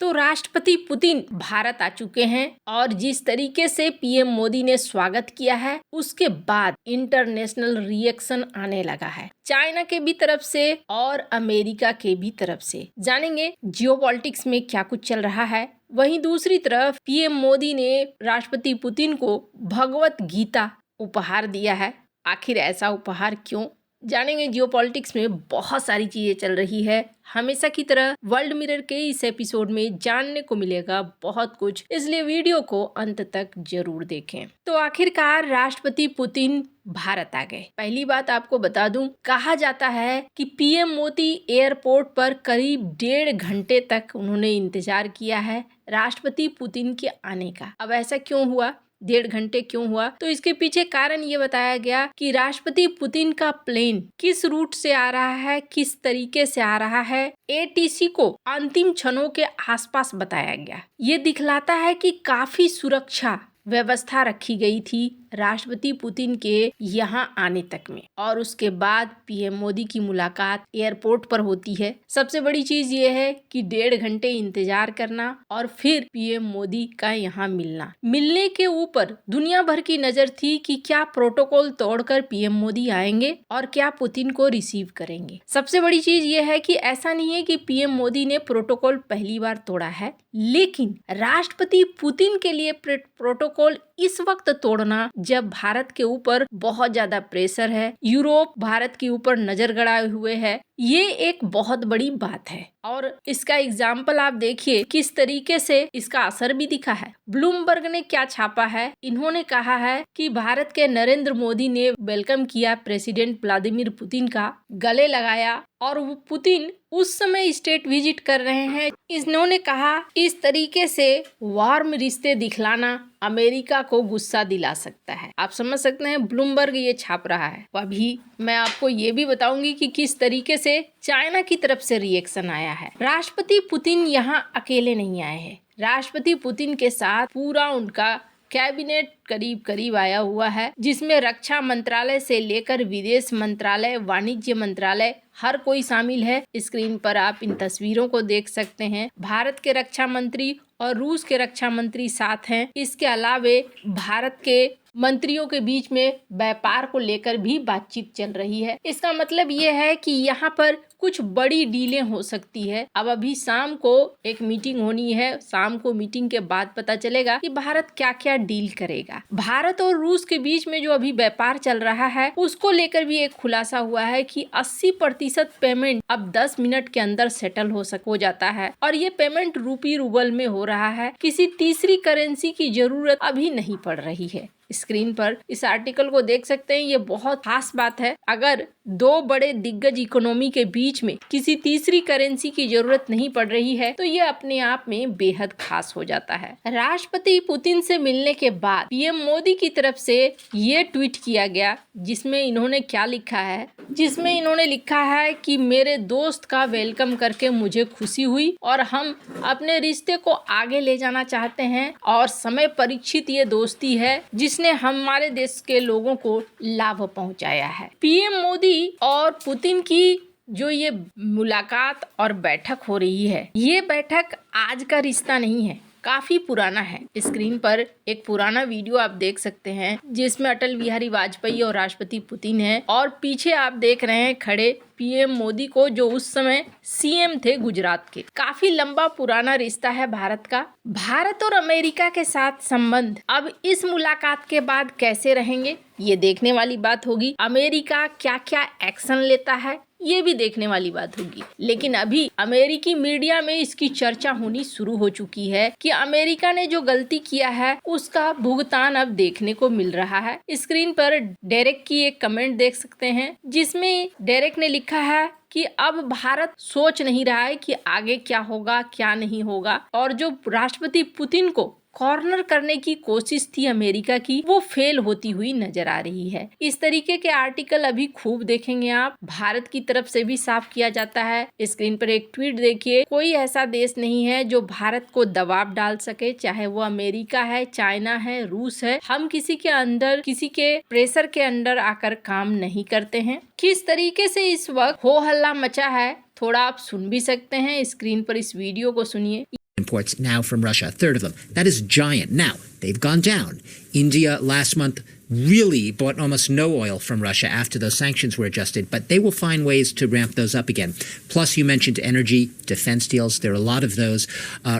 तो राष्ट्रपति पुतिन भारत आ चुके हैं और जिस तरीके से पीएम मोदी ने स्वागत किया है उसके बाद इंटरनेशनल रिएक्शन आने लगा है, चाइना के भी तरफ से और अमेरिका के भी तरफ से। जानेंगे जियोपॉलिटिक्स में क्या कुछ चल रहा है। वहीं दूसरी तरफ पीएम मोदी ने राष्ट्रपति पुतिन को भगवत गीता उपहार दिया है। आखिर ऐसा उपहार क्यों, जानेंगे। जियोपॉलिटिक्स में बहुत सारी चीजें चल रही है, हमेशा की तरह वर्ल्ड मिरर के इस एपिसोड में जानने को मिलेगा बहुत कुछ, इसलिए वीडियो को अंत तक जरूर देखें। तो आखिरकार राष्ट्रपति पुतिन भारत आ गए। पहली बात आपको बता दूं, कहा जाता है कि पीएम मोदी एयरपोर्ट पर करीब 1.5 घंटे तक उन्होंने इंतजार किया है राष्ट्रपति पुतिन के आने का। अब ऐसा क्यों हुआ, 1.5 घंटे क्यों हुआ, तो इसके पीछे कारण ये बताया गया कि राष्ट्रपति पुतिन का प्लेन किस रूट से आ रहा है, किस तरीके से आ रहा है, एटीसी को अंतिम क्षणों के आसपास बताया गया। ये दिखलाता है कि काफी सुरक्षा व्यवस्था रखी गई थी राष्ट्रपति पुतिन के यहाँ आने तक में, और उसके बाद पीएम मोदी की मुलाकात एयरपोर्ट पर होती है। सबसे बड़ी चीज ये है कि 1.5 घंटे इंतजार करना और फिर पीएम मोदी का यहाँ मिलना। मिलने के ऊपर दुनिया भर की नजर थी कि क्या प्रोटोकॉल तोड़कर पीएम मोदी आएंगे और क्या पुतिन को रिसीव करेंगे। सबसे बड़ी चीज ये है कि ऐसा नहीं है कि पीएम मोदी ने प्रोटोकॉल पहली बार तोड़ा है, लेकिन राष्ट्रपति पुतिन के लिए प्रोटोकॉल इस वक्त तोड़ना जब भारत के ऊपर बहुत ज्यादा प्रेशर है, यूरोप भारत के ऊपर नजर गड़ाए हुए है, ये एक बहुत बड़ी बात है। और इसका एग्जाम्पल आप देखिए किस तरीके से इसका असर भी दिखा है। ब्लूमबर्ग ने क्या छापा है, इन्होंने कहा है कि भारत के नरेंद्र मोदी ने वेलकम किया प्रेसिडेंट व्लादिमीर पुतिन का, गले लगाया, और वो पुतिन उस समय स्टेट विजिट कर रहे हैं। इन्होंने कहा इस तरीके से वार्म रिश्ते दिखलाना अमेरिका को गुस्सा दिला सकता है। आप समझ सकते हैं, ब्लूमबर्ग ये छाप रहा है। अभी मैं आपको ये भी बताऊंगी कि किस तरीके से चाइना की तरफ से रिएक्शन आया है। राष्ट्रपति पुतिन यहाँ अकेले नहीं आए हैं, राष्ट्रपति पुतिन के साथ पूरा उनका कैबिनेट करीब करीब आया हुआ है, जिसमें रक्षा मंत्रालय से लेकर विदेश मंत्रालय, वाणिज्य मंत्रालय, हर कोई शामिल है। स्क्रीन पर आप इन तस्वीरों को देख सकते हैं। भारत के रक्षा मंत्री और रूस के रक्षा मंत्री साथ हैं। इसके अलावे भारत के मंत्रियों के बीच में व्यापार को लेकर भी बातचीत चल रही है। इसका मतलब ये है कि यहाँ पर कुछ बड़ी डीलें हो सकती है। अब अभी शाम को एक मीटिंग होनी है, शाम को मीटिंग के बाद पता चलेगा कि भारत क्या क्या डील करेगा। भारत और रूस के बीच में जो अभी व्यापार चल रहा है उसको लेकर भी एक खुलासा हुआ है कि 80% पेमेंट अब 10 मिनट के अंदर सेटल हो जाता है, और ये पेमेंट रूपी रूबल में हो रहा है। किसी तीसरी करेंसी की जरूरत अभी नहीं पड़ रही है। स्क्रीन पर इस आर्टिकल को देख सकते हैं, ये बहुत खास बात है। अगर दो बड़े दिग्गज इकोनॉमी के बीच में किसी तीसरी करेंसी की जरूरत नहीं पड़ रही है तो ये अपने आप में बेहद खास हो जाता है। राष्ट्रपति पुतिन से मिलने के बाद पीएम मोदी की तरफ से ये ट्वीट किया गया, जिसमें इन्होंने क्या लिखा है, जिसमें इन्होंने लिखा है कि मेरे दोस्त का वेलकम करके मुझे खुशी हुई और हम अपने रिश्ते को आगे ले जाना चाहते हैं, और समय परीक्षित ये दोस्ती है जिसने हमारे देश के लोगों को लाभ पहुंचाया है। पीएम मोदी और पुतिन की जो ये मुलाकात और बैठक हो रही है, ये बैठक आज का रिश्ता नहीं है, काफी पुराना है। स्क्रीन पर एक पुराना वीडियो आप देख सकते हैं जिसमें अटल बिहारी वाजपेयी और राष्ट्रपति पुतिन है, और पीछे आप देख रहे हैं खड़े पीएम मोदी को, जो उस समय सीएम थे गुजरात के। काफी लंबा पुराना रिश्ता है भारत का। भारत और अमेरिका के साथ संबंध अब इस मुलाकात के बाद कैसे रहेंगे, ये देखने वाली बात होगी। अमेरिका क्या क्या एक्शन लेता है ये भी देखने वाली बात होगी। लेकिन अभी अमेरिकी मीडिया में इसकी चर्चा होनी शुरू हो चुकी है कि अमेरिका ने जो गलती किया है उसका भुगतान अब देखने को मिल रहा है। स्क्रीन पर डेरेक की एक कमेंट देख सकते हैं, जिसमें डेरेक ने लिखा है कि अब भारत सोच नहीं रहा है कि आगे क्या होगा क्या नहीं होगा, और जो राष्ट्रपति पुतिन को कॉर्नर करने की कोशिश थी अमेरिका की, वो फेल होती हुई नजर आ रही है। इस तरीके के आर्टिकल अभी खूब देखेंगे आप। भारत की तरफ से भी साफ किया जाता है। स्क्रीन पर एक ट्वीट देखिए, कोई ऐसा देश नहीं है जो भारत को दबाव डाल सके, चाहे वो अमेरिका है, चाइना है, रूस है। हम किसी के अंदर, किसी के प्रेशर के अंडर आकर काम नहीं करते हैं। किस तरीके से इस वक्त हो हल्ला मचा है, थोड़ा आप सुन भी सकते हैं। स्क्रीन पर इस वीडियो को सुनिए। imports now from Russia, a third of them. That is giant. Now, they've gone down. India last month really bought almost no oil from Russia after those sanctions were adjusted, but they will find ways to ramp those up again. Plus, you mentioned energy, defense deals. There are a lot of those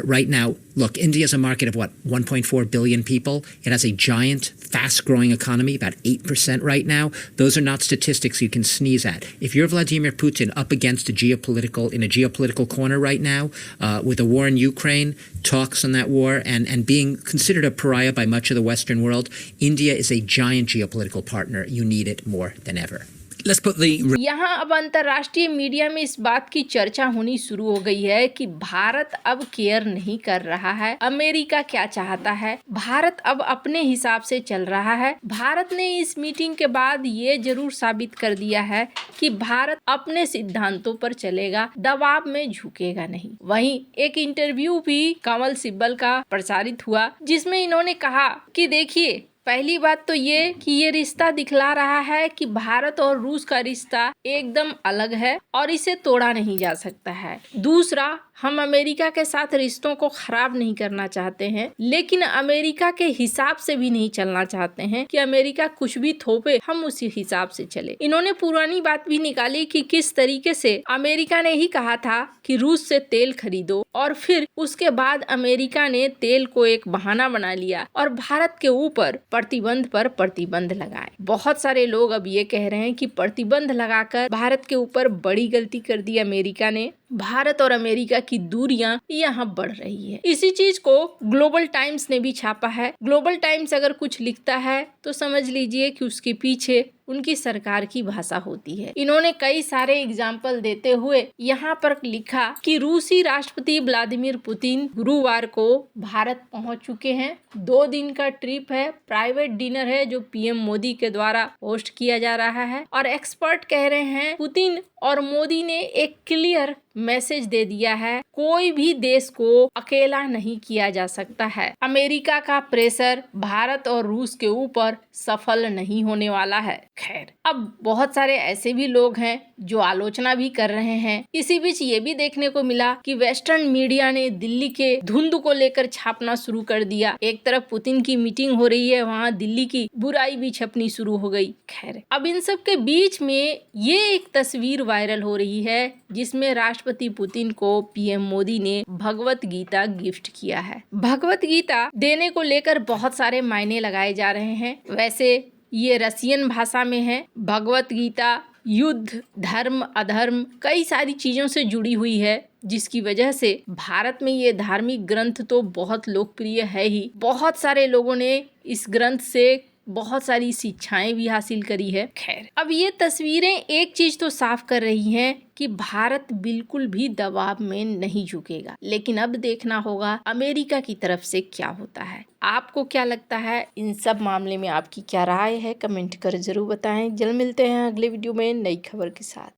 right now. Look, India is a market of, 1.4 billion people. It has a giant, fast-growing economy, about 8% right now. Those are not statistics you can sneeze at. If you're Vladimir Putin up against in a geopolitical corner right now, with a war in Ukraine, talks on that war, and being considered a pariah by much of the Western world, India is a giant geopolitical partner. You need it more than ever. Let's put the यहाँ अब अंतर्राष्ट्रीय media में इस बात की चर्चा होनी शुरू हो गई है कि भारत अब केयर नहीं कर रहा है, अमेरिका क्या चाहता है, भारत अब अपने हिसाब से चल रहा है। भारत ने इस मीटिंग के बाद ये जरूर साबित कर दिया है कि भारत अपने सिद्धांतों पर चलेगा, दबाव में झुकेगा नहीं। वहीं एक इंटरव्यू भी कमल सिब्बल का प्रसारित हुआ जिसमें इन्होंने कहा कि देखिए, पहली बात तो ये कि ये रिश्ता दिखला रहा है कि भारत और रूस का रिश्ता एकदम अलग है और इसे तोड़ा नहीं जा सकता है। दूसरा, हम अमेरिका के साथ रिश्तों को खराब नहीं करना चाहते हैं, लेकिन अमेरिका के हिसाब से भी नहीं चलना चाहते हैं कि अमेरिका कुछ भी थोपे हम उसी हिसाब से चले। इन्होंने पुरानी बात भी निकाली कि किस तरीके से अमेरिका ने ही कहा था कि रूस से तेल खरीदो और फिर उसके बाद अमेरिका ने तेल को एक बहाना बना लिया और भारत के ऊपर प्रतिबंध पर प्रतिबंध लगाए। बहुत सारे लोग अब ये कह रहे हैं कि प्रतिबंध लगाकर भारत के ऊपर बड़ी गलती कर दी अमेरिका ने। भारत और अमेरिका की दूरियां यहाँ बढ़ रही है। इसी चीज को ग्लोबल टाइम्स ने भी छापा है। ग्लोबल टाइम्स अगर कुछ लिखता है तो समझ लीजिए कि उसके पीछे उनकी सरकार की भाषा होती है। इन्होंने कई सारे एग्जाम्पल देते हुए यहाँ पर लिखा कि रूसी राष्ट्रपति व्लादिमीर पुतिन गुरुवार को भारत पहुँच चुके हैं। 2 दिन का ट्रिप है, प्राइवेट डिनर है जो पीएम मोदी के द्वारा होस्ट किया जा रहा है और एक्सपर्ट कह रहे हैं पुतिन और मोदी ने एक क्लियर मैसेज दे दिया है, कोई भी देश को अकेला नहीं किया जा सकता है। अमेरिका का प्रेशर भारत और रूस के ऊपर सफल नहीं होने वाला है। खैर, अब बहुत सारे ऐसे भी लोग हैं जो आलोचना भी कर रहे हैं। इसी बीच ये भी देखने को मिला कि वेस्टर्न मीडिया ने दिल्ली के धुंध को लेकर छापना शुरू कर दिया। एक तरफ पुतिन की मीटिंग हो रही है, वहाँ दिल्ली की बुराई भी छपनी शुरू हो गई। खैर, अब इन सब के बीच में ये एक तस्वीर वायरल हो रही है जिसमें राष्ट्रपति पुतिन को पीएम मोदी ने भगवत गीता गिफ्ट किया है। भगवत गीता देने को लेकर बहुत सारे मायने लगाए जा रहे हैं। वैसे ये रसियन भाषा में है। भगवत गीता युद्ध, धर्म, अधर्म कई सारी चीजों से जुड़ी हुई है, जिसकी वजह से भारत में ये धार्मिक ग्रंथ तो बहुत लोकप्रिय है ही। बहुत सारे लोगों ने इस ग्रंथ से बहुत सारी शिक्षाएं भी हासिल करी है। खैर, अब ये तस्वीरें एक चीज तो साफ कर रही हैं कि भारत बिल्कुल भी दबाव में नहीं झुकेगा, लेकिन अब देखना होगा अमेरिका की तरफ से क्या होता है। आपको क्या लगता है इन सब मामले में, आपकी क्या राय है, कमेंट कर जरूर बताएं। जल्द मिलते हैं अगले वीडियो में नई खबर के साथ।